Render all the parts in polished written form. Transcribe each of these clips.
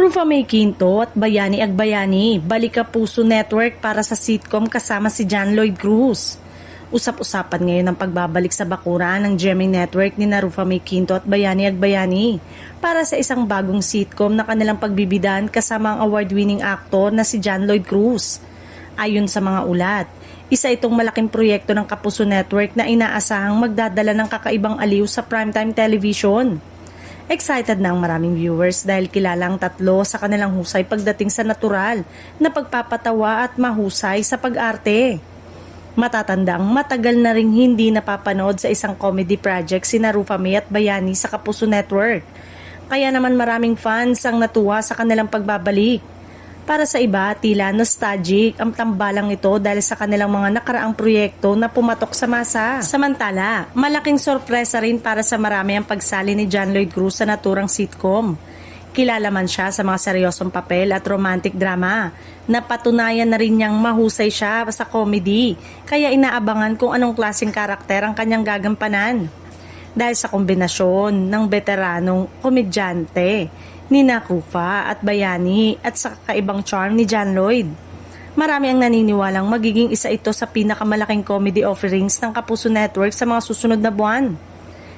Rufa May Quinto at Bayani Agbayani, balik Kapuso Network para sa sitcom kasama si John Lloyd Cruz. Usap-usapan ngayon ang pagbabalik sa bakuran ng GMA Network ni Rufa May Quinto at Bayani Agbayani para sa isang bagong sitcom na kanilang pagbibidan kasama ang award-winning actor na si John Lloyd Cruz. Ayon sa mga ulat, isa itong malaking proyekto ng Kapuso Network na inaasahang magdadala ng kakaibang aliw sa primetime television. Excited na ang maraming viewers dahil kilala ang tatlo sa kanilang husay pagdating sa natural na pagpapatawa at mahusay sa pag-arte. Matatandang matagal na ring hindi napapanood sa isang comedy project si Rufa May at Bayani sa Kapuso Network. Kaya naman maraming fans ang natuwa sa kanilang pagbabalik. Para sa iba, tila nostalgic ang tambalang ito dahil sa kanilang mga nakaraang proyekto na pumatok sa masa. Samantala, malaking sorpresa rin para sa marami ang pagsali ni John Lloyd Cruz sa naturang sitcom. Kilala man siya sa mga seryosong papel at romantic drama. Napatunayan na rin niyang mahusay siya sa comedy, kaya inaabangan kung anong klaseng karakter ang kanyang gagampanan. Dahil sa kombinasyon ng veteranong komedyante ni Rufa at Bayani at sa kakaibang charm ni John Lloyd. Marami ang naniniwalang magiging isa ito sa pinakamalaking comedy offerings ng Kapuso Network sa mga susunod na buwan.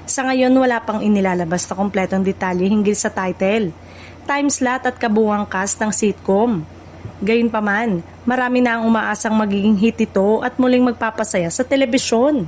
Sa ngayon, wala pang inilalabas na kompletong detalye hinggil sa title, time slot at kabuuang cast ng sitcom. Gayunpaman, marami na ang umaasang magiging hit ito at muling magpapasaya sa telebisyon.